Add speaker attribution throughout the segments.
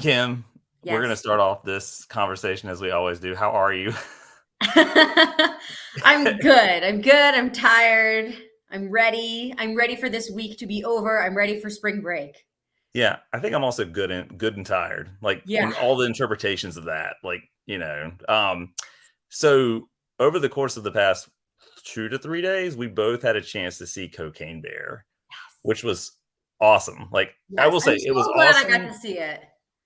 Speaker 1: Kim, we're going to
Speaker 2: Yes.
Speaker 1: start off this conversation as we always do. How are you?
Speaker 2: I'm good. I'm good. I'm tired. I'm ready. I'm ready for this week to be over. I'm ready for spring break.
Speaker 1: Yeah, I think I'm also good and tired. Like
Speaker 2: Yeah.
Speaker 1: in all the interpretations of that. So over the course of the past 2 to 3 days, we both had a chance to see Cocaine Bear, which was awesome. Like I
Speaker 2: Yes.
Speaker 1: will say
Speaker 2: I'm
Speaker 1: it was
Speaker 2: so glad I got
Speaker 1: awesome.
Speaker 2: to see it.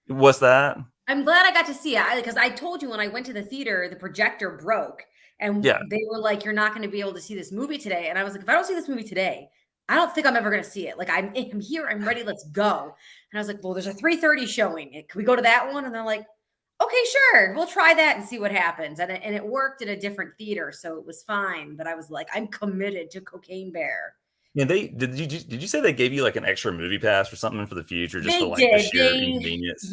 Speaker 1: What's that?
Speaker 2: I'm glad I got to see it because I told you when I went to the theater, the projector broke and
Speaker 1: Yeah.
Speaker 2: they were like, you're not going to be able to see this movie today. And I was like, if I don't see this movie today, I don't think I'm ever going to see it. Like I'm here. I'm ready. Let's go. And I was like, well, there's a 3:30 showing. Can we go to that one? And they're like, okay, sure. We'll try that and see what happens. And it worked in a different theater. So it was fine. But I was like, I'm committed to Cocaine Bear.
Speaker 1: Yeah, did you say they gave you like an extra movie pass or something for the future just for
Speaker 2: They
Speaker 1: like the
Speaker 2: did.
Speaker 1: sheer inconvenience?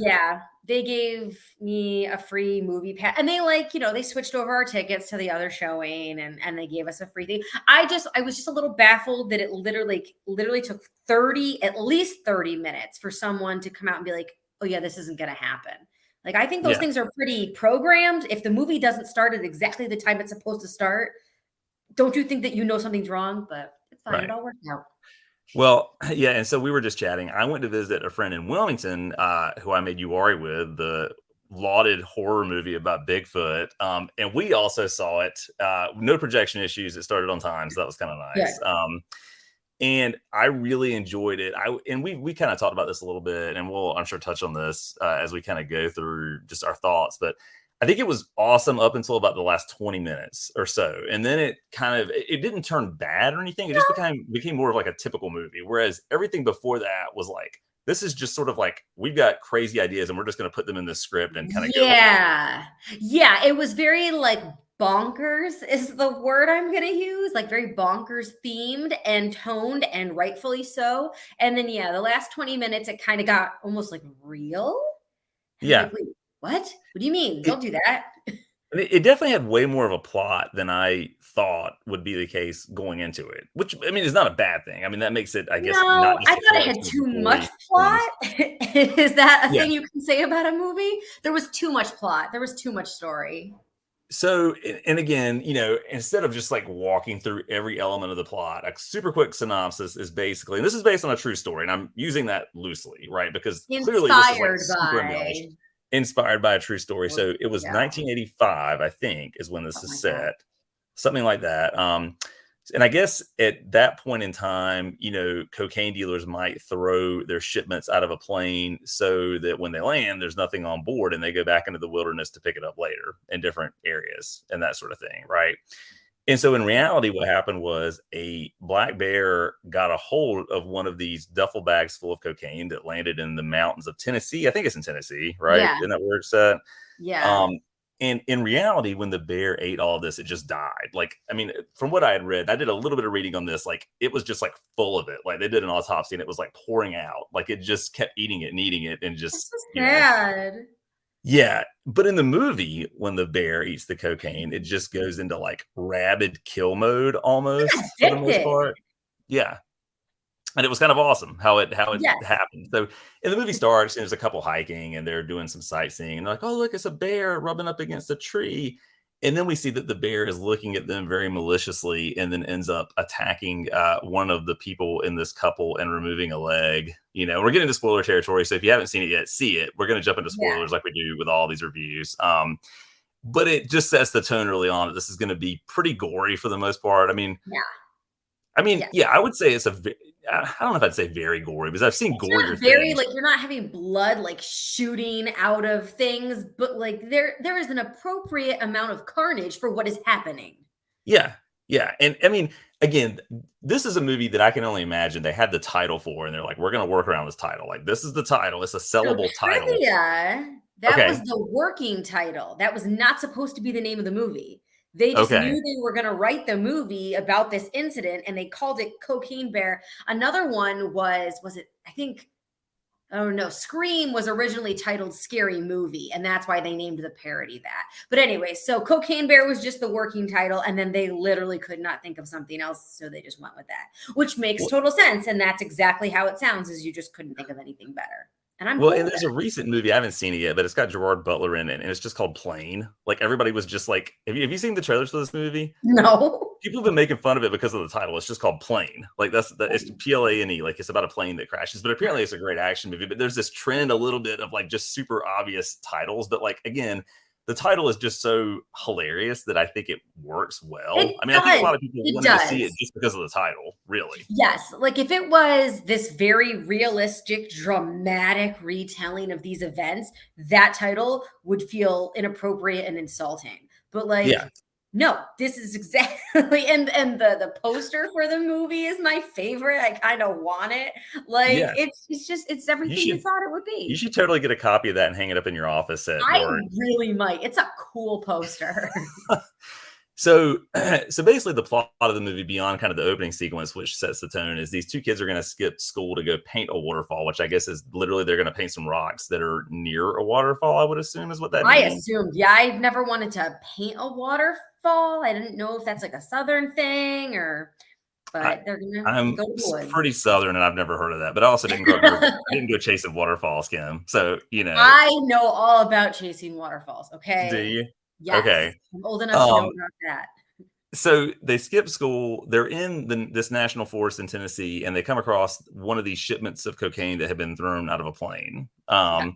Speaker 2: They gave me a free movie pass and they they switched over our tickets to the other showing and they gave us a free thing. I was just a little baffled that it literally took at least 30 minutes for someone to come out and be like, "Oh yeah, this isn't going to happen." Like I think those
Speaker 1: Yeah,
Speaker 2: things are pretty programmed. If the movie doesn't start at exactly the time it's supposed to start, don't you think that something's wrong? But it's fine. It
Speaker 1: right.
Speaker 2: all worked out.
Speaker 1: Well, yeah, and so we were just chatting. I went to visit a friend in Wilmington, who I made Uwari with, the lauded horror movie about Bigfoot. And we also saw it. No projection issues. It started on time, so that was kind of
Speaker 2: Good.
Speaker 1: nice. And I really enjoyed it. We kind of talked about this a little bit, and we'll I'm sure touch on this as we kind of go through just our thoughts. But I think it was awesome up until about the last 20 minutes or so, and then it didn't turn bad or anything. It just became more of like a typical movie. Whereas everything before that was like, this is just sort of like we've got crazy ideas and we're just going to put them in this script and kind of go with it.
Speaker 2: Yeah, it was very like bonkers is the word I'm going to use, like very bonkers themed and toned and rightfully so. And then the last 20 minutes it kind of got almost like real. And I'm
Speaker 1: Yeah.
Speaker 2: like, "Wait, what? What do you mean?
Speaker 1: It,
Speaker 2: Don't do that."
Speaker 1: it definitely had way more of a plot than I thought would be the case going into it, which I mean is not a bad thing. I mean that makes it, I guess, not
Speaker 2: No,
Speaker 1: just
Speaker 2: I
Speaker 1: a
Speaker 2: thought it had
Speaker 1: collection of
Speaker 2: too much
Speaker 1: gory things.
Speaker 2: plot. Is that a
Speaker 1: Yeah.
Speaker 2: thing you can say about a movie? There was too much plot. There was too much story.
Speaker 1: So, and again, instead of just like walking through every element of the plot, a super quick synopsis is basically, and this is based on a true story, and I'm using that loosely, right? Because clearly this is like
Speaker 2: Inspired
Speaker 1: super embellished,
Speaker 2: by
Speaker 1: inspired by a true story. So it was
Speaker 2: yeah,
Speaker 1: 1985, I think, is when this
Speaker 2: something
Speaker 1: is
Speaker 2: like that.
Speaker 1: set, something like that. And I guess at that point in time, cocaine dealers might throw their shipments out of a plane so that when they land, there's nothing on board and they go back into the wilderness to pick it up later in different areas and that sort of thing. Right. And so in reality, what happened was a black bear got a hold of one of these duffel bags full of cocaine that landed in the mountains of Tennessee. I think it's in Tennessee, right?
Speaker 2: Yeah,
Speaker 1: Isn't that where it's at?
Speaker 2: yeah.
Speaker 1: Um, and in reality, when the bear ate all of this, it just died. Like, I mean, from what I had read, I did a little bit of reading on this. Like, it was just like full of it. Like, they did an autopsy and it was like pouring out. Like, it just kept eating it and eating it and
Speaker 2: That's
Speaker 1: just,
Speaker 2: so sad.
Speaker 1: yeah. But in the movie, when the bear eats the cocaine, it just goes into like rabid kill mode almost for the most
Speaker 2: Addicted.
Speaker 1: part. Yeah. And it was kind of awesome how it
Speaker 2: Yes.
Speaker 1: happened. So, and the movie starts, and there's a couple hiking, and they're doing some sightseeing, and they're like, "Oh, look, it's a bear rubbing up against a tree." And then we see that the bear is looking at them very maliciously, and then ends up attacking one of the people in this couple and removing a leg. We're getting into spoiler territory, so if you haven't seen it yet, see it. We're going to jump into
Speaker 2: Yeah.
Speaker 1: spoilers like we do with all these reviews. But it just sets the tone early on that this is going to be pretty gory for the most part.
Speaker 2: Yeah. Yes.
Speaker 1: Yeah, I would say I don't know if I'd say very gory because I've seen
Speaker 2: It's
Speaker 1: gorier
Speaker 2: not very
Speaker 1: things.
Speaker 2: like you're not having blood like shooting out of things, but like there is an appropriate amount of carnage for what is happening.
Speaker 1: Yeah, yeah, and I mean, again, this is a movie that I can only imagine they had the title for, and they're like, "We're gonna work around this title. Like, this is the title. It's a
Speaker 2: So
Speaker 1: sellable title."
Speaker 2: trivia, that was
Speaker 1: Okay,
Speaker 2: the working title. That was not supposed to be the name of the movie. They just knew
Speaker 1: okay.
Speaker 2: they were going to write the movie about this incident and they called it Cocaine Bear. Another one was it, I think, oh no, Scream was originally titled Scary Movie, and that's why they named the parody that. But anyway, so Cocaine Bear was just the working title, and then they literally could not think of something else, so they just went with that, which makes
Speaker 1: Well,
Speaker 2: total sense. And that's exactly how it sounds, is you just couldn't think of anything better. and I'm
Speaker 1: Well,
Speaker 2: cool
Speaker 1: and
Speaker 2: with
Speaker 1: there's a
Speaker 2: that.
Speaker 1: recent movie, I haven't seen it yet, but it's got Gerard Butler in it, and it's just called Plane. Like, everybody was just like, have you seen the trailers for this movie?
Speaker 2: No.
Speaker 1: People have been making fun of it because of the title. It's just called Plane. Like, it's Plane. Like, it's about a plane that crashes. But apparently, it's a great action movie. But there's this trend a little bit of like just super obvious titles. But like, again, the title is just so hilarious that I think it works well.
Speaker 2: It
Speaker 1: I mean, I think a
Speaker 2: does.
Speaker 1: lot of people
Speaker 2: It
Speaker 1: wanted to see it
Speaker 2: does.
Speaker 1: just because of the title, really.
Speaker 2: Yes, like if it was this very realistic, dramatic retelling of these events, that title would feel inappropriate and insulting. But
Speaker 1: Yeah,
Speaker 2: like, no, this is exactly and the poster for the movie is my favorite. I kind of want it. Like
Speaker 1: yeah.
Speaker 2: it's
Speaker 1: You
Speaker 2: everything you
Speaker 1: should
Speaker 2: thought it would
Speaker 1: you
Speaker 2: be.
Speaker 1: should totally get a copy of that and hang it up in your office at
Speaker 2: I
Speaker 1: work.
Speaker 2: really might. It's a cool poster.
Speaker 1: So, so basically, the plot of the movie, beyond kind of the opening sequence, which sets the tone, is these two kids are going to skip school to go paint a waterfall, which I guess is literally they're going to paint some rocks that are near a waterfall. I would assume is what that
Speaker 2: I
Speaker 1: means.
Speaker 2: assumed, yeah, I've never wanted to paint a waterfall. I didn't know if that's like a southern thing or,
Speaker 1: I,
Speaker 2: but they're gonna
Speaker 1: I'm
Speaker 2: go to the woods.
Speaker 1: pretty southern, and I've never heard of that. But I also didn't grow up near. I didn't go chasing waterfalls, Kim. So
Speaker 2: I know all about chasing waterfalls.
Speaker 1: do
Speaker 2: Okay.
Speaker 1: you?
Speaker 2: Yes.
Speaker 1: Okay.
Speaker 2: I'm old enough to know
Speaker 1: Um,
Speaker 2: about that.
Speaker 1: so they skip school. They're in this national forest in Tennessee, and they come across one of these shipments of cocaine that had been thrown out of a plane.
Speaker 2: Yeah.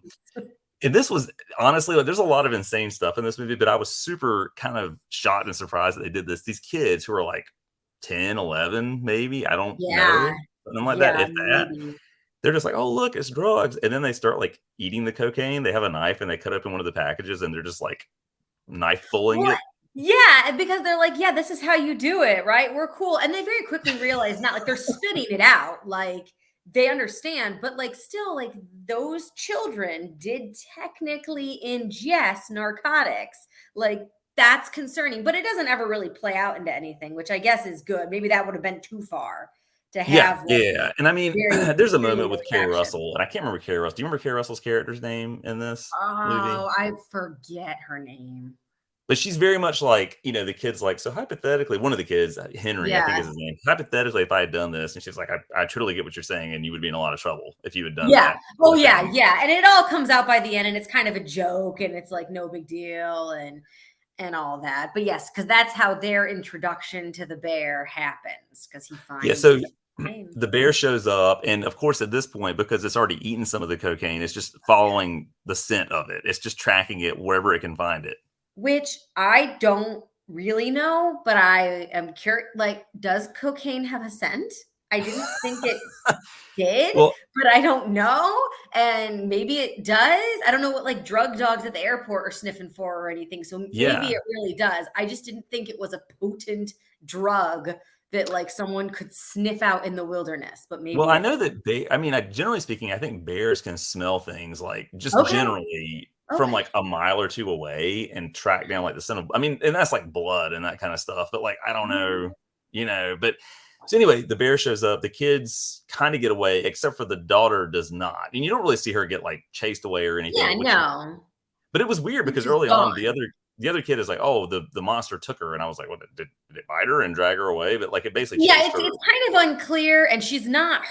Speaker 1: And this was honestly, like, there's a lot of insane stuff in this movie, but I was super kind of shocked and surprised that they did this. These kids who are like 10, 11, maybe, I don't
Speaker 2: Yeah.
Speaker 1: know, something like that.
Speaker 2: Yeah.
Speaker 1: If that,
Speaker 2: Maybe.
Speaker 1: they're just like, oh, look, it's drugs. And then they start like eating the cocaine. They have a knife and they cut open one of the packages and they're just like knife fulling
Speaker 2: Well,
Speaker 1: it.
Speaker 2: yeah, because they're like, yeah, this is how you do it, right? We're cool. And they very quickly realize not like they're spitting it out, like they understand, but like still, like those children did technically ingest narcotics. Like that's concerning, but it doesn't ever really play out into anything, which I guess is good. Maybe that would have been too far to
Speaker 1: Yeah,
Speaker 2: have like
Speaker 1: yeah. And I mean,
Speaker 2: very
Speaker 1: there's a moment with
Speaker 2: serious
Speaker 1: Carrie
Speaker 2: action.
Speaker 1: Russell, and I can't remember Carrie Russell. Do you remember Carrie Russell's character's name in this movie?
Speaker 2: Oh, I forget her name.
Speaker 1: But she's very much like, the kid's like, so hypothetically, one of the kids, Henry, I think is
Speaker 2: Yeah.
Speaker 1: his name. Hypothetically, if I had done this, and she's like, I truly get what you're saying, and you would be in a lot of trouble if you had done
Speaker 2: Yeah.
Speaker 1: that
Speaker 2: Oh,
Speaker 1: sort of
Speaker 2: yeah,
Speaker 1: thing.
Speaker 2: yeah, and it all comes out by the end, and it's kind of a joke, and it's like no big deal, and all that. But yes, because that's how their introduction to the bear happens. Because he
Speaker 1: Yeah,
Speaker 2: finds
Speaker 1: so
Speaker 2: the name.
Speaker 1: the bear shows up, and of course, at this point, because it's already eaten some of the cocaine, it's just following the scent of it. It's just tracking it wherever it can find it.
Speaker 2: Which I don't really know, but I am curious. Like, does cocaine have a scent? I didn't think it did,
Speaker 1: Well,
Speaker 2: but I don't know. And maybe it does. I don't know what like drug dogs at the airport are sniffing for or anything. So maybe
Speaker 1: yeah.
Speaker 2: it really does. I just didn't think it was a potent drug that like someone could sniff out in the wilderness, but
Speaker 1: Well,
Speaker 2: maybe
Speaker 1: I
Speaker 2: it
Speaker 1: know that I mean, generally speaking, I think bears can smell things like just
Speaker 2: okay.
Speaker 1: generally from
Speaker 2: Okay.
Speaker 1: like a mile or two away and track down like the scent of, I mean, and that's like blood and that kind of stuff. But like, I don't know, but so anyway, the bear shows up. The kids kind of get away, except for the daughter does not. And you don't really see her get like chased away or
Speaker 2: Yeah,
Speaker 1: anything,
Speaker 2: no.
Speaker 1: but it was weird
Speaker 2: It's
Speaker 1: because
Speaker 2: just
Speaker 1: early on,
Speaker 2: gone.
Speaker 1: the other kid is like, oh, the monster took her. And I was like, what, did it bite her and drag her away? But like, it basically
Speaker 2: Yeah,
Speaker 1: chased
Speaker 2: it's
Speaker 1: her.
Speaker 2: kind of unclear, and she's not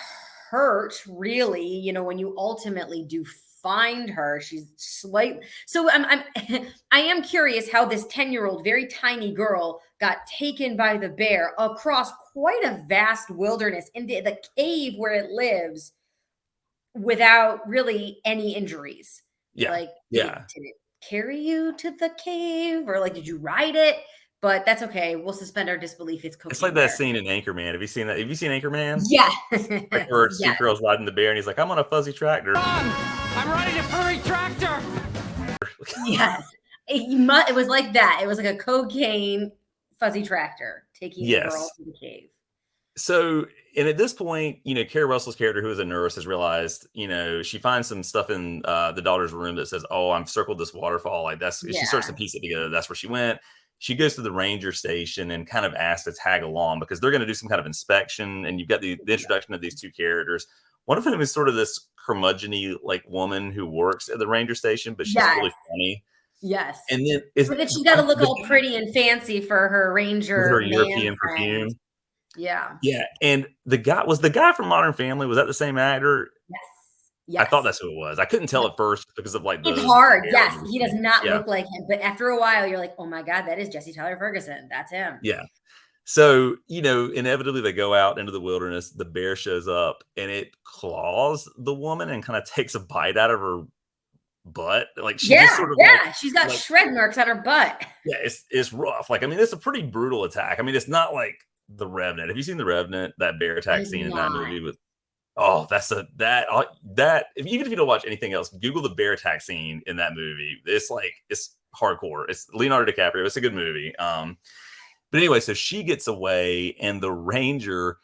Speaker 2: hurt really. When you ultimately do find her, she's slight. So I am curious how this 10-year-old, very tiny girl got taken by the bear across quite a vast wilderness into the cave where it lives without really any injuries.
Speaker 1: Yeah.
Speaker 2: Like,
Speaker 1: Yeah.
Speaker 2: did it carry you to the cave, or like did you ride it? But that's okay. We'll suspend our disbelief. It's
Speaker 1: It's like
Speaker 2: cocaine
Speaker 1: that
Speaker 2: bear.
Speaker 1: scene in Anchorman. Have you seen that? Have you seen Anchorman?
Speaker 2: Yes.
Speaker 1: Like where Steve
Speaker 2: Yes.
Speaker 1: Carell's riding the bear and he's like, I'm on a fuzzy tractor.
Speaker 3: I'm riding a furry tractor.
Speaker 2: Yes. It was like that. It was like a cocaine fuzzy tractor taking the girl
Speaker 1: Yes.
Speaker 2: to the cave.
Speaker 1: So, and at this point, Carrie Russell's character, who is a nurse, has realized, she finds some stuff in the daughter's room that says, oh, I've circled this waterfall. Like she starts to
Speaker 2: Yeah.
Speaker 1: piece it together. That's where she went. She goes to the ranger station and kind of asks to tag along because they're going to do some kind of inspection. And you've got the introduction of these two characters. One of them is sort of this curmudgeon-y like woman who works at the ranger station, but she's really
Speaker 2: Yes.
Speaker 1: funny.
Speaker 2: Yes.
Speaker 1: And then is
Speaker 2: But then she's got to look all pretty and fancy for her
Speaker 1: with her
Speaker 2: ranger man
Speaker 1: European
Speaker 2: friend.
Speaker 1: perfume.
Speaker 2: Yeah.
Speaker 1: Yeah, and the guy from Modern Family, was that the same actor?
Speaker 2: Yes.
Speaker 1: I thought
Speaker 2: Yes.
Speaker 1: that's who it was. I couldn't tell at first because of like
Speaker 2: It's
Speaker 1: the
Speaker 2: hard.
Speaker 1: hair
Speaker 2: Yes.
Speaker 1: and
Speaker 2: He does
Speaker 1: everything.
Speaker 2: not
Speaker 1: Yeah.
Speaker 2: look like him. But after a while, you're like, oh my God, that is Jesse Tyler Ferguson. That's him.
Speaker 1: Yeah. So, inevitably they go out into the wilderness. The bear shows up and it claws the woman and kind of takes a bite out of her butt. Like she just
Speaker 2: Yeah.
Speaker 1: sort of
Speaker 2: Yeah. She's got
Speaker 1: like
Speaker 2: shred marks on her butt.
Speaker 1: yeah, it's rough. Like, I mean, it's a pretty brutal attack. I mean, it's not like The Revenant. Have you seen The Revenant? That bear
Speaker 2: I
Speaker 1: attack
Speaker 2: have
Speaker 1: scene in that
Speaker 2: not.
Speaker 1: movie with oh, that even if you don't watch anything else, Google the bear attack scene in that movie. It's hardcore. It's Leonardo DiCaprio. It's a good movie. But anyway, so she gets away, and the ranger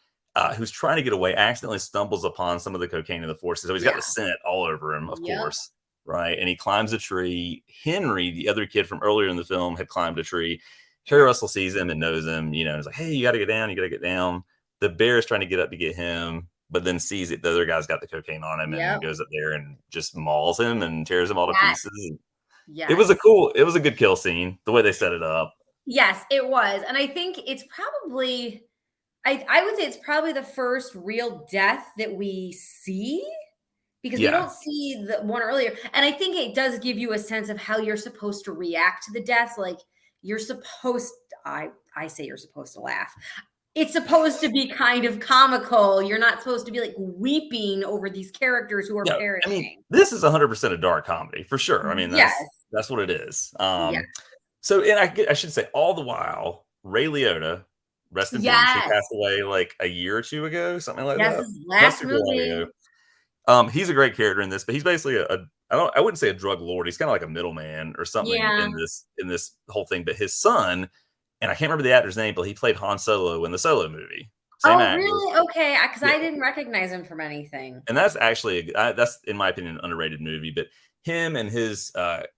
Speaker 1: who's trying to get away accidentally stumbles upon some of the cocaine in the forest. So he's got
Speaker 2: Yeah.
Speaker 1: the scent all over him, of
Speaker 2: Yep.
Speaker 1: course, right? And he climbs a tree. Henry, the other kid from earlier in the film, had climbed a tree. Kerry Russell sees him and knows him, he's like, hey, you got to get down. You got to get down. The bear is trying to get up to get him, but then sees it. The other guy's got the cocaine on him and
Speaker 2: Yep.
Speaker 1: goes up there and just mauls him and tears him all to
Speaker 2: Yes.
Speaker 1: pieces.
Speaker 2: Yes.
Speaker 1: It was a good kill scene, the way they set it up.
Speaker 2: Yes, it was. And I think it's probably, I would say it's probably the first real death that we see because we
Speaker 1: Yeah.
Speaker 2: don't see the one earlier. And I think it does give you a sense of how you're supposed to react to the deaths. Like you're supposed, I say you're supposed to laugh. It's supposed to be kind of comical. You're not supposed to be like weeping over these characters who are
Speaker 1: No, I
Speaker 2: perishing.
Speaker 1: mean, this is 100% a dark comedy for sure. I mean,
Speaker 2: Yes.
Speaker 1: that's what it is.
Speaker 2: Yes.
Speaker 1: So, and I should say, all the while, Ray Liotta, rest in peace, he
Speaker 2: Yes.
Speaker 1: passed away like a year or two ago, something like
Speaker 2: That's
Speaker 1: that.
Speaker 2: his last
Speaker 1: Must be a while
Speaker 2: movie.
Speaker 1: ago. He's a great character in this, but he's basically I wouldn't say a drug lord. He's kind of like a middleman or something
Speaker 2: Yeah.
Speaker 1: in this whole thing. But his son, and I can't remember the actor's name, but he played Han Solo in the Solo movie. Same actor.
Speaker 2: Really? Okay, because I
Speaker 1: Yeah.
Speaker 2: didn't recognize him from anything.
Speaker 1: And that's actually that's in my opinion an underrated movie. But him and his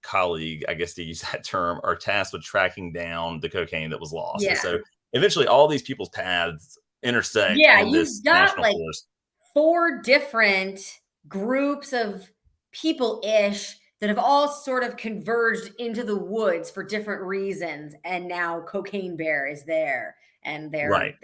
Speaker 1: colleague, I guess to use that term, are tasked with tracking down the cocaine that was lost.
Speaker 2: Yeah.
Speaker 1: And so eventually, all these people's paths intersect
Speaker 2: Yeah,
Speaker 1: in
Speaker 2: you've
Speaker 1: this
Speaker 2: got
Speaker 1: national
Speaker 2: like
Speaker 1: forest.
Speaker 2: 4 different groups of people-ish that have all sort of converged into the woods for different reasons, and now Cocaine Bear is there, and they're
Speaker 1: Right.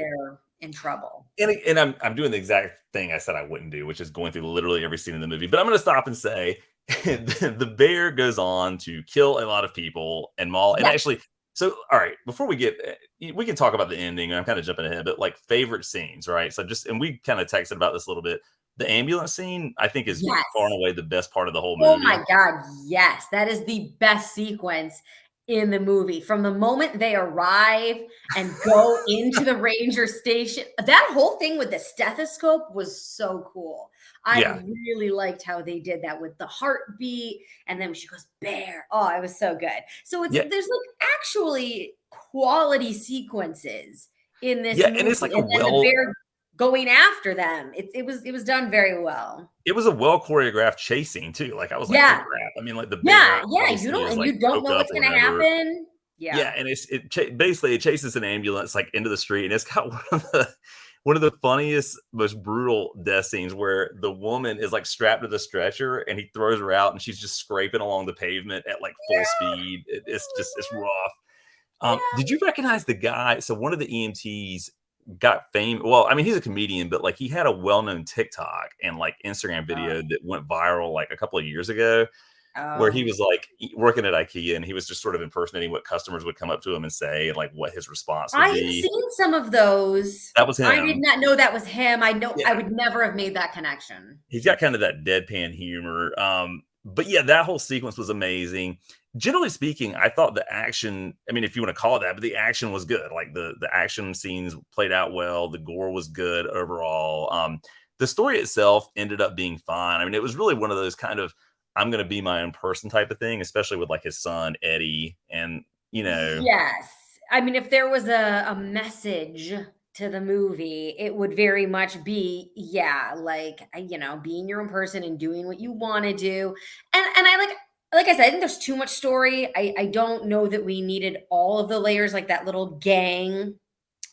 Speaker 2: in trouble.
Speaker 1: And I'm doing the exact thing I said I wouldn't do, which is going through literally every scene in the movie. But I'm going to stop and say the bear goes on to kill a lot of people and maul. And
Speaker 2: Yeah.
Speaker 1: actually, so all right, before we can talk about the ending. I'm kind of jumping ahead, but like favorite scenes, right? So and we kind of texted about this a little bit. The ambulance scene, I think, is
Speaker 2: Yes.
Speaker 1: far and away the best part of the whole movie.
Speaker 2: Oh my God, yes. That is the best sequence in the movie. From the moment they arrive and go into the ranger station, that whole thing with the stethoscope was so cool. I
Speaker 1: Yeah.
Speaker 2: really liked how they did that with the heartbeat, and then she goes, bear. Oh, it was so good. So
Speaker 1: Yeah.
Speaker 2: there's like actually quality sequences in this
Speaker 1: Yeah,
Speaker 2: movie.
Speaker 1: and it's like
Speaker 2: then
Speaker 1: a
Speaker 2: the bear going after them. It was done very well.
Speaker 1: It was a well choreorized chasing too. Like I was like,
Speaker 2: Yeah.
Speaker 1: oh crap. I mean, like the
Speaker 2: Yeah,
Speaker 1: bear
Speaker 2: you
Speaker 1: obviously
Speaker 2: don't
Speaker 1: is,
Speaker 2: and
Speaker 1: like,
Speaker 2: you don't
Speaker 1: coked
Speaker 2: know
Speaker 1: up
Speaker 2: what's
Speaker 1: or
Speaker 2: gonna
Speaker 1: whatever.
Speaker 2: happen.
Speaker 1: Yeah, and basically it chases an ambulance like into the street, and it's got one of the funniest, most brutal death scenes where the woman is like strapped to the stretcher, and he throws her out, and she's just scraping along the pavement at like full speed. It's rough. Did you recognize the guy? So one of the EMTs got fame. Well, I mean, he's a comedian, but like he had a well-known TikTok and like Instagram video that went viral like a couple of years ago. Where he was like working at IKEA, and he was just sort of impersonating what customers would come up to him and say, and like what his response would
Speaker 2: I've
Speaker 1: be.
Speaker 2: seen some of those.
Speaker 1: That was him.
Speaker 2: I did not know that was him. I
Speaker 1: Yeah.
Speaker 2: would never have made that connection.
Speaker 1: He's got kind of that deadpan humor. But yeah, that whole sequence was amazing. Generally speaking, I thought the action, I mean, if you want to call it that, but the action was good. Like the action scenes played out well. The gore was good overall. The story itself ended up being fine. I mean, it was really one of those kind of I'm going to be my own person type of thing, especially with like his son, Eddie. And,
Speaker 2: Yes. I mean, if there was a message to the movie, it would very much be, like, being your own person and doing what you want to do. And I like I said, I think there's too much story. I don't know that we needed all of the layers, like that little gang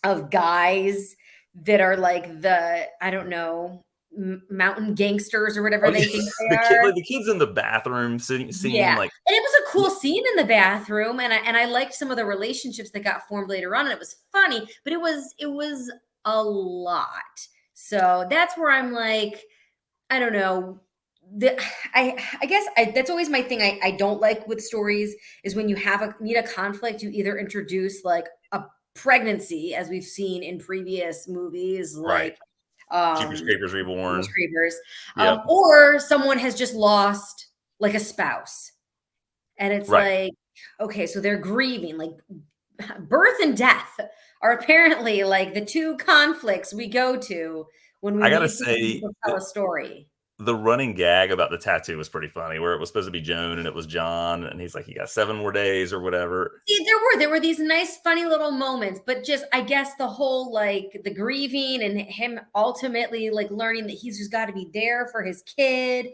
Speaker 2: of guys that are like I don't know, mountain gangsters or whatever they think they are.
Speaker 1: The kids in the bathroom scene,
Speaker 2: Yeah,
Speaker 1: like
Speaker 2: and it was a cool scene in the bathroom, and I liked some of the relationships that got formed later on, and it was funny, but it was a lot. So that's where I'm like, I don't know. I guess that's always my thing. I don't like with stories is when you need a conflict, you either introduce like a pregnancy, as we've seen in previous movies,
Speaker 1: Right.
Speaker 2: like
Speaker 1: Jeepers Creepers Reborn.
Speaker 2: Jeepers Creepers,
Speaker 1: Yep.
Speaker 2: or someone has just lost like a spouse, and it's
Speaker 1: Right.
Speaker 2: like, okay, so they're grieving. Like birth and death are apparently like the two conflicts we go to when we
Speaker 1: I gotta
Speaker 2: need someone
Speaker 1: say,
Speaker 2: to tell a story.
Speaker 1: the running gag about the tattoo was pretty funny, where it was supposed to be Joan and it was John, and he's like, "You got 7 more days," or whatever.
Speaker 2: See, there were these nice, funny little moments, but just I guess the whole like the grieving and him ultimately like learning that he's just got to be there for his kid.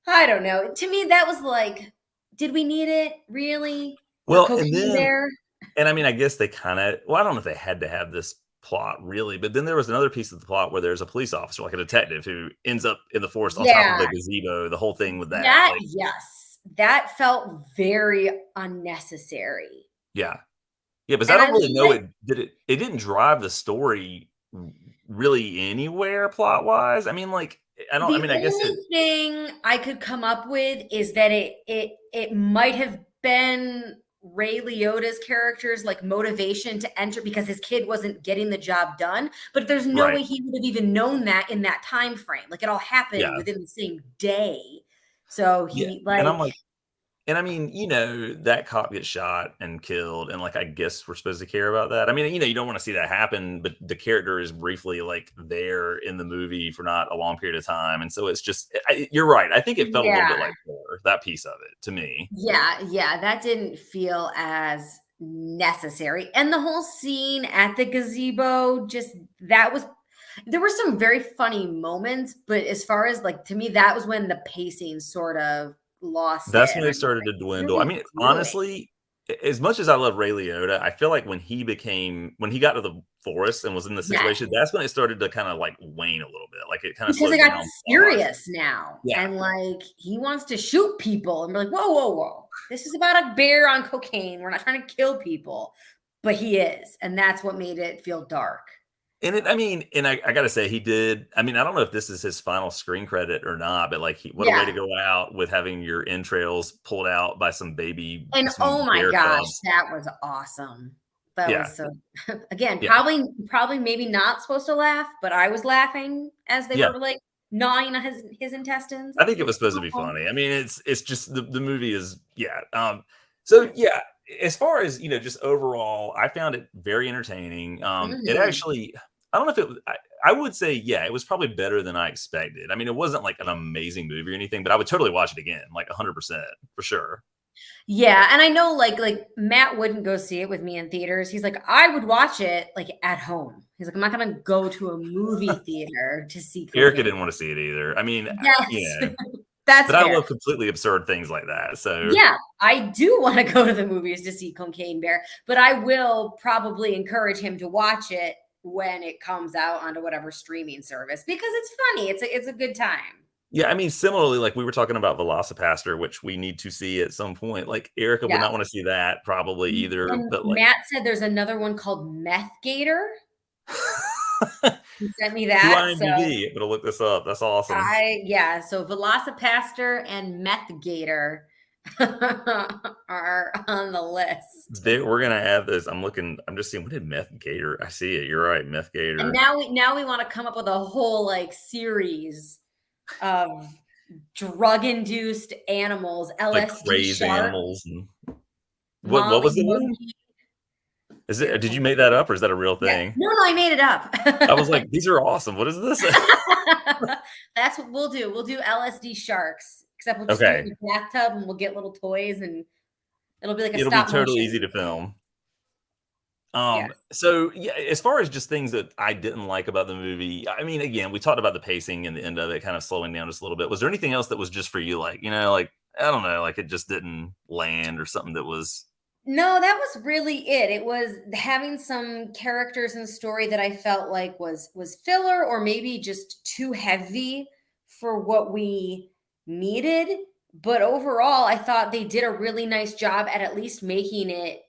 Speaker 2: I don't know. To me, that was like, did we need it really for
Speaker 1: Well, and
Speaker 2: Cocaine
Speaker 1: then
Speaker 2: Bear?
Speaker 1: and I mean, I guess they kinda well, I don't know if they had to have this plot really, but then there was another piece of the plot where there's a police officer, like a detective, who ends up in the forest on top of
Speaker 2: Yeah,
Speaker 1: the gazebo, the whole thing with that,
Speaker 2: that
Speaker 1: like
Speaker 2: yes, that felt very unnecessary,
Speaker 1: yeah. Yeah, because I
Speaker 2: and I
Speaker 1: don't really know
Speaker 2: like
Speaker 1: it didn't drive the story really anywhere plot-wise. I mean, like, I
Speaker 2: the
Speaker 1: mean, I guess
Speaker 2: only
Speaker 1: it
Speaker 2: thing I could come up with is that it might have been Ray Liotta's character's like motivation to enter because his kid wasn't getting the job done, but there's no
Speaker 1: right.
Speaker 2: way he would have even known that in that time frame. Like it all happened
Speaker 1: Yeah.
Speaker 2: within the same day. So
Speaker 1: Yeah,
Speaker 2: he
Speaker 1: and I'm
Speaker 2: like
Speaker 1: like and I mean, that cop gets shot and killed, and, like, I guess we're supposed to care about that. I mean, you don't wanna see that happen, but the character is briefly, like, there in the movie for not a long period of time, and so it's just you're right. I think it felt a little bit
Speaker 2: yeah.
Speaker 1: like filler, that piece of it, to me.
Speaker 2: Yeah, that didn't feel as necessary. And the whole scene at the gazebo, just that was there were some very funny moments, but as far as like to me, that was when the pacing sort of lost it.
Speaker 1: That's when
Speaker 2: And
Speaker 1: it
Speaker 2: I'm like,
Speaker 1: started to
Speaker 2: what are
Speaker 1: dwindle. I
Speaker 2: we
Speaker 1: mean,
Speaker 2: doing?
Speaker 1: honestly, as much as I love Ray Liotta, I feel like when he got to the forest and was in the
Speaker 2: Yeah,
Speaker 1: situation, that's when it started to kinda, like, wane a little bit, like, it kinda
Speaker 2: because
Speaker 1: slowed
Speaker 2: it got
Speaker 1: down plot-wise.
Speaker 2: serious now.
Speaker 1: Yeah.
Speaker 2: And like he wants to shoot people. And we're like, whoa. This is about a bear on cocaine. We're not trying to kill people. But he is. And that's what made it feel dark.
Speaker 1: And I mean, and I gotta say, he did. I mean, I don't know if this is his final screen credit or not, but like, what a way to
Speaker 2: Yeah.
Speaker 1: go out with having your entrails pulled out by
Speaker 2: And oh
Speaker 1: some
Speaker 2: my
Speaker 1: bear
Speaker 2: gosh,
Speaker 1: cubs.
Speaker 2: that was awesome. That
Speaker 1: Yeah,
Speaker 2: was so again,
Speaker 1: yeah,
Speaker 2: probably maybe not supposed to laugh, but I was laughing as they
Speaker 1: yeah.
Speaker 2: were like gnawing on his intestines.
Speaker 1: I
Speaker 2: I was
Speaker 1: think it
Speaker 2: like,
Speaker 1: was supposed to be
Speaker 2: oh.
Speaker 1: funny. I mean, it's just the movie is yeah. So yeah, as far as just overall, I found it very entertaining. It
Speaker 2: Mhm.
Speaker 1: actually, I don't know if it was. I would say yeah, it was probably better than I expected. I mean, it wasn't like an amazing movie or anything, but I would totally watch it again, like 100% for sure.
Speaker 2: Yeah, and I know like Matt wouldn't go see it with me in theaters. He's like, I would watch it like at home. He's like, I'm not gonna go to a movie theater to see
Speaker 1: Erica
Speaker 2: cocaine.
Speaker 1: didn't want to see it either. I mean,
Speaker 2: Yes, that's
Speaker 1: but I
Speaker 2: fair.
Speaker 1: love completely absurd things like that. So
Speaker 2: Yeah, I do want to go to the movies to see Cocaine Bear, but I will probably encourage him to watch it when it comes out onto whatever streaming service because it's funny. It's a good time.
Speaker 1: yeah, I mean, similarly, like we were talking about Velocipaster, which we need to see at some point. Like Erica would
Speaker 2: Yeah.
Speaker 1: not want to see that probably either,
Speaker 2: And
Speaker 1: but like
Speaker 2: Matt said there's another one called Meth Gator. He sent me
Speaker 1: to
Speaker 2: that. So
Speaker 1: IMDb. I'm gonna look this up. That's awesome.
Speaker 2: yeah, so Velocipaster and Meth Gator are on the list.
Speaker 1: We're gonna have this. I'm looking. I'm just seeing what did Meth Gator. I see it. You're right, Meth
Speaker 2: And
Speaker 1: Gator.
Speaker 2: now we want to come up with a whole like series of drug-induced animals,
Speaker 1: Like
Speaker 2: LSD
Speaker 1: crazed
Speaker 2: shark,
Speaker 1: animals and what
Speaker 2: Molly
Speaker 1: was the name?
Speaker 2: monkey.
Speaker 1: Is it?
Speaker 2: It's
Speaker 1: Did you make that up or is that a real
Speaker 2: yeah.
Speaker 1: thing?
Speaker 2: No, I made it up.
Speaker 1: I was like, these are awesome. What is this?
Speaker 2: That's what we'll do. We'll do LSD sharks, except we'll just do it
Speaker 1: Okay,
Speaker 2: in the bathtub and we'll get little toys and it'll be like a
Speaker 1: it'll be
Speaker 2: stop
Speaker 1: totally
Speaker 2: motion.
Speaker 1: easy to film.
Speaker 2: Yes.
Speaker 1: So yeah, as far as just things that I didn't like about the movie, I mean, again, we talked about the pacing and the end of it kind of slowing down just a little bit. Was there anything else that was just for you, like, like I don't know, like it just didn't land or something that was
Speaker 2: No, that was really it. It was having some characters and story that I felt like was filler or maybe just too heavy for what we needed. But overall, I thought they did a really nice job at least making it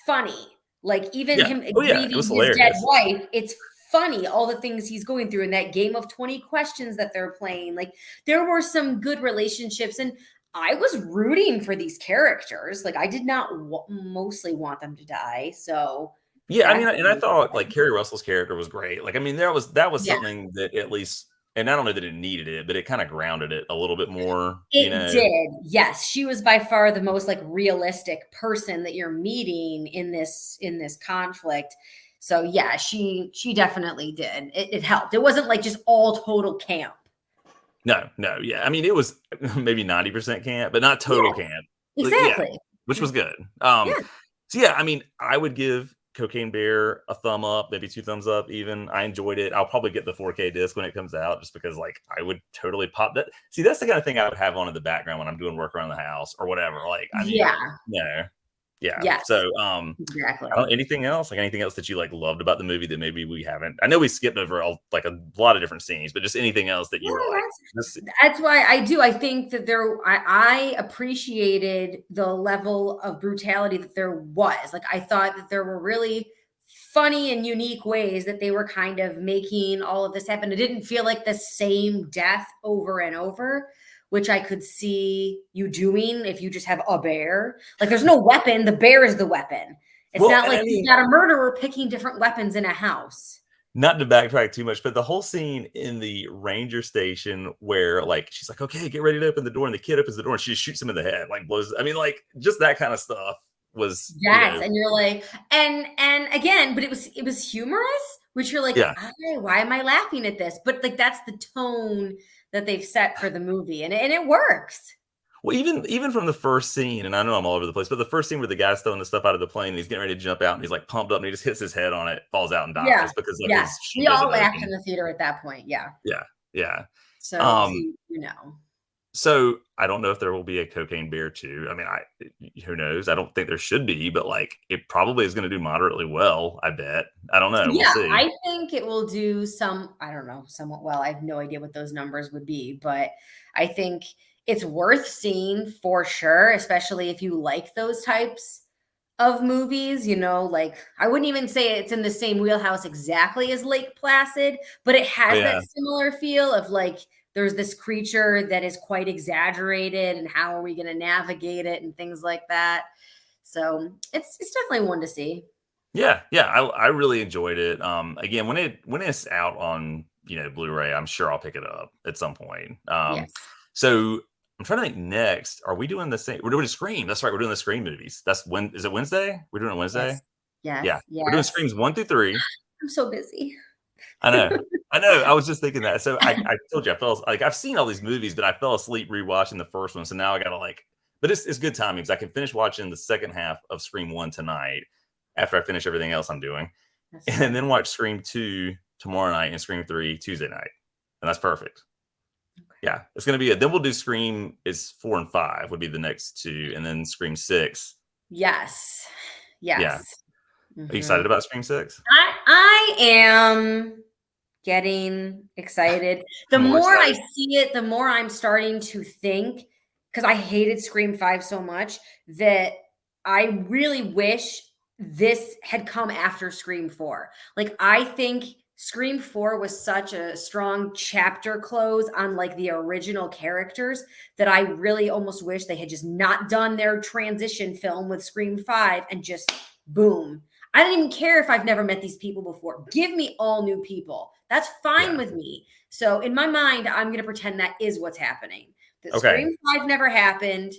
Speaker 2: funny. Like even
Speaker 1: yeah.
Speaker 2: him
Speaker 1: Oh yeah, it was
Speaker 2: grieving his dead
Speaker 1: hilarious.
Speaker 2: wife, it's funny, all the things he's going through in that game of 20 questions that they're playing. Like, there were some good relationships, and I was rooting for these characters. Like, I did not mostly want them to die. So
Speaker 1: yeah, I mean, and I thought like Kerry Russell's character was great. Like, I mean, that was
Speaker 2: yeah,
Speaker 1: something that at least, and I don't know that it needed it, but it kind of grounded it a little bit more.
Speaker 2: it did. Yes, she was by far the most like realistic person that you're meeting in this conflict. So yeah, she definitely did. It helped. It wasn't like just all total camp.
Speaker 1: No, yeah. I mean, it was maybe 90% camp, but not total camp. Like,
Speaker 2: Exactly.
Speaker 1: yeah, which was good.
Speaker 2: Yeah.
Speaker 1: So yeah, I mean, I would give Cocaine Bear a thumb up, maybe 2 thumbs up even. I enjoyed it. I'll probably get the 4K disc when it comes out, just because like I would totally pop that. See, that's the kind of thing I would have on in the background when I'm doing work around the house or whatever. Like, I mean, yeah.
Speaker 2: Yes.
Speaker 1: So,
Speaker 2: Exactly.
Speaker 1: anything else? Like anything else that you like loved about the movie that maybe we haven't? I know we skipped over like a lot of different scenes, but just anything else that you were like,
Speaker 2: that's why I do. I think that I appreciated the level of brutality that there was. Like, I thought that there were really funny and unique ways that they were kind of making all of this happen. It didn't feel like the same death over and over, which I could see you doing if you just have a bear. Like, there's no weapon. The bear is the weapon. It's not like you got a murderer picking different weapons in a house.
Speaker 1: Not to backtrack too much, but the whole scene in the ranger station where like she's like, okay, get ready to open the door, and the kid opens the door and she just shoots him in the head, like blows. I mean, like just that kind of stuff was
Speaker 2: and you're like, and again, but it was humorous, which you're like, why am I laughing at this? But like that's the tone that they've set for the movie, and it works.
Speaker 1: Well, even from the first scene, and I know I'm all over the place, but the first scene where the guy's throwing the stuff out of the plane, and he's getting ready to jump out, and he's like pumped up, and he just hits his head on it, falls out, and dies because of his.
Speaker 2: We all laughed in the theater at that point. Yeah. So
Speaker 1: So I don't know if there will be a Cocaine Bear 2. I mean, who knows? I don't think there should be, but like it probably is going to do moderately well. I bet. I don't know.
Speaker 2: Yeah,
Speaker 1: we'll see.
Speaker 2: I think it will do somewhat well. I have no idea what those numbers would be, but I think it's worth seeing for sure, especially if you like those types of movies. Like I wouldn't even say it's in the same wheelhouse exactly as Lake Placid, but it has that similar feel of like there's this creature that is quite exaggerated, and how are we going to navigate it and things like that. So it's definitely one to see.
Speaker 1: Yeah, I really enjoyed it. Again, when it's out on Blu-ray, I'm sure I'll pick it up at some point. So I'm trying to think next. Are we doing the same? We're doing Scream. That's right. We're doing the Scream movies. Is it Wednesday? We're doing it Wednesday?
Speaker 2: Yes.
Speaker 1: Yeah. We're doing Screams 1 through 3.
Speaker 2: I'm so busy.
Speaker 1: I know. I was just thinking that. So I told you I've seen all these movies, but I fell asleep rewatching the first one. So now I got to but it's good timing because I can finish watching the second half of Scream 1 tonight after I finish everything else I'm doing. And then watch Scream 2 tomorrow night and Scream 3 Tuesday night. And that's perfect. Yeah, it's going to be then we'll do Scream is 4 and 5 would be the next 2, and then Scream 6.
Speaker 2: Yes.
Speaker 1: Yeah. Are you excited about Scream 6?
Speaker 2: I am getting excited. The more I see it, the more I'm starting to think, because I hated Scream 5 so much, that I really wish this had come after Scream 4. Like, I think Scream 4 was such a strong chapter close on like the original characters that I really almost wish they had just not done their transition film with Scream 5 and just boom. I don't even care if I've never met these people before. Give me all new people. That's fine with me. So in my mind, I'm going to pretend that is what's happening. That Scream 5 never happened,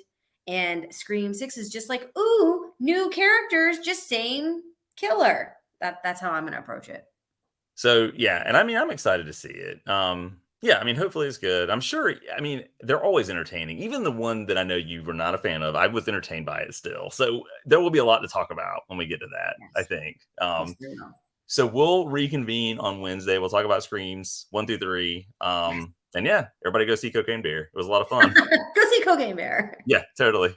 Speaker 2: and Scream 6 is just like, ooh, new characters, just same killer. That's how I'm going to approach it.
Speaker 1: So, yeah, and I mean, I'm excited to see it. Yeah, I mean, hopefully it's good. I'm sure, I mean, they're always entertaining. Even the one that I know you were not a fan of, I was entertained by it still. So there will be a lot to talk about when we get to that, I think. So we'll reconvene on Wednesday. We'll talk about Screams 1 through 3. And yeah, everybody go see Cocaine Bear. It was a lot of fun.
Speaker 2: Go see Cocaine Bear.
Speaker 1: Yeah, totally.